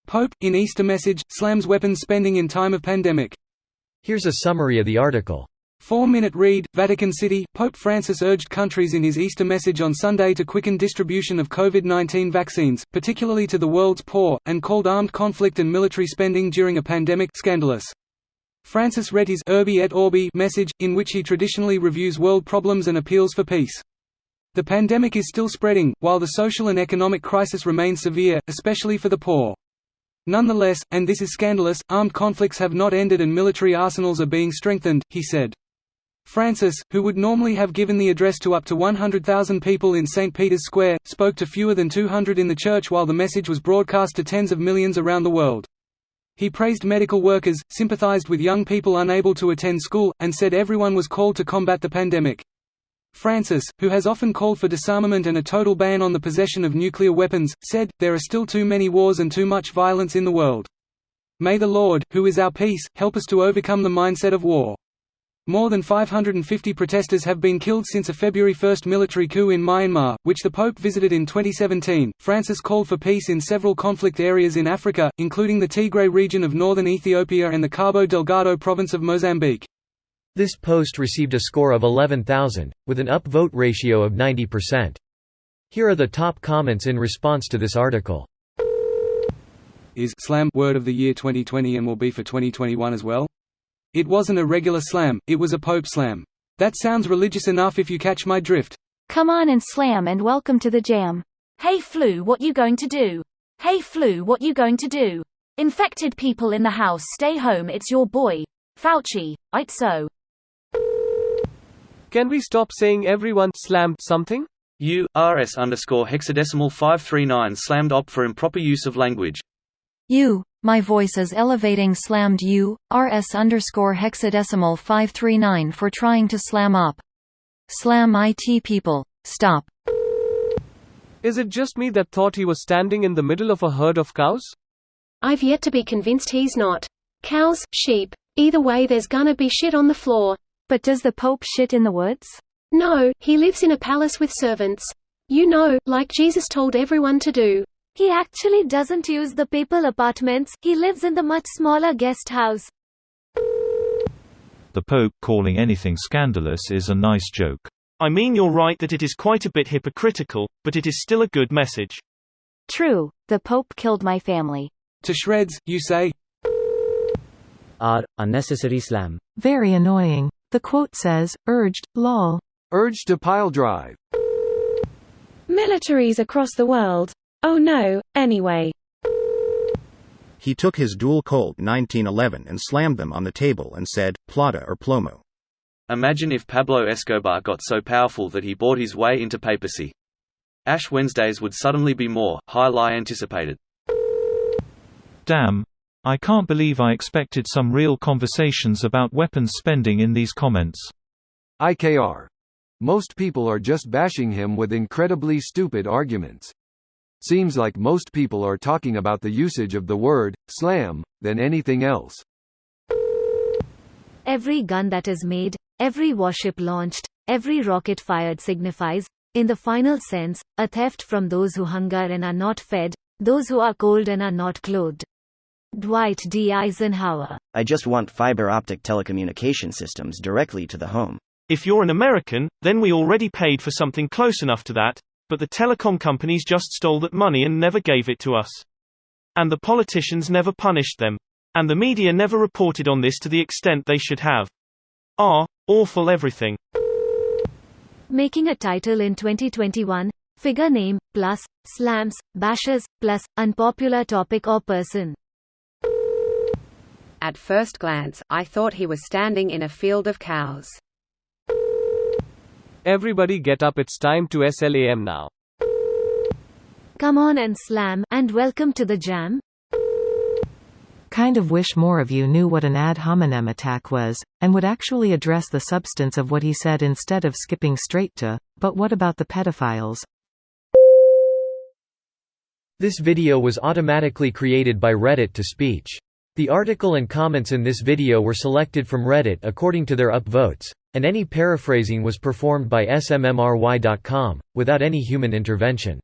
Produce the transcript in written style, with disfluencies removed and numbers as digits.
Pope, in Easter message, slams weapons spending in time of pandemic. Here's a summary of the article. 4-minute read, Vatican City, Pope Francis urged countries in his Easter message on Sunday to quicken distribution of COVID-19 vaccines, particularly to the world's poor, and called armed conflict and military spending during a pandemic scandalous. Francis read his Urbi et Orbi message, in which he traditionally reviews world problems and appeals for peace. The pandemic is still spreading, while the social and economic crisis remains severe, especially for the poor. Nonetheless, and this is scandalous, armed conflicts have not ended and military arsenals are being strengthened, he said. Francis, who would normally have given the address to up to 100,000 people in St. Peter's Square, spoke to fewer than 200 in the church while the message was broadcast to tens of millions around the world. He praised medical workers, sympathized with young people unable to attend school, and said everyone was called to combat the pandemic. Francis, who has often called for disarmament and a total ban on the possession of nuclear weapons, said, "There are still too many wars and too much violence in the world. May the Lord, who is our peace, help us to overcome the mindset of war." More than 550 protesters have been killed since a February 1 military coup in Myanmar, which the Pope visited in 2017. Francis called for peace in several conflict areas in Africa, including the Tigray region of northern Ethiopia and the Cabo Delgado province of Mozambique. This post received a score of 11,000, with an upvote ratio of 90%. Here are the top comments in response to this article. Is slam word of the year 2020 and will be for 2021 as well? It wasn't a regular slam, it was a Pope slam. That sounds religious enough if you catch my drift. Come on and slam and welcome to the jam. Hey flu, what you going to do? Hey flu, what you going to do? Infected people in the house, stay home, it's your boy, Fauci, right so. Can we stop saying everyone slammed something? rs_hexadecimal 539 slammed op for improper use of language. My voice is elevating slammed rs_hexadecimal 539 for trying to slam up. Slam IT people, stop. Is it just me that thought he was standing in the middle of a herd of cows? I've yet to be convinced he's not. Cows, sheep. Either way there's gonna be shit on the floor. But does the Pope shit in the woods? No, he lives in a palace with servants. You know, like Jesus told everyone to do. He actually doesn't use the papal apartments, he lives in the much smaller guest house. The Pope calling anything scandalous is a nice joke. I mean, you're right that it is quite a bit hypocritical, but it is still a good message. True, the Pope killed my family. To shreds, you say? Unnecessary slam. Very annoying. The quote says, urged, lol. Urged to pile drive. Militaries across the world. Oh no, anyway. He took his dual Colt 1911 and slammed them on the table and said, plata or plomo. Imagine if Pablo Escobar got so powerful that he bought his way into papacy. Ash Wednesdays would suddenly be more highly anticipated. Damn. I can't believe I expected some real conversations about weapons spending in these comments. IKR. Most people are just bashing him with incredibly stupid arguments. Seems like most people are talking about the usage of the word slam than anything else. Every gun that is made, every warship launched, every rocket fired signifies, in the final sense, a theft from those who hunger and are not fed, those who are cold and are not clothed. Dwight D. Eisenhower. I just want fiber optic telecommunication systems directly to the home. If you're an American, then we already paid for something close enough to that, but the telecom companies just stole that money and never gave it to us. And the politicians never punished them. And the media never reported on this to the extent they should have. Awful everything. Making a title in 2021, figure name, plus, slams, bashes, plus, unpopular topic or person. At first glance, I thought he was standing in a field of cows. Everybody get up, it's time to SLAM now. Come on and slam, and welcome to the jam. Kind of wish more of you knew what an ad hominem attack was, and would actually address the substance of what he said instead of skipping straight to, but what about the pedophiles? This video was automatically created by Reddit to speech. The article and comments in this video were selected from Reddit according to their upvotes, and any paraphrasing was performed by smmry.com, without any human intervention.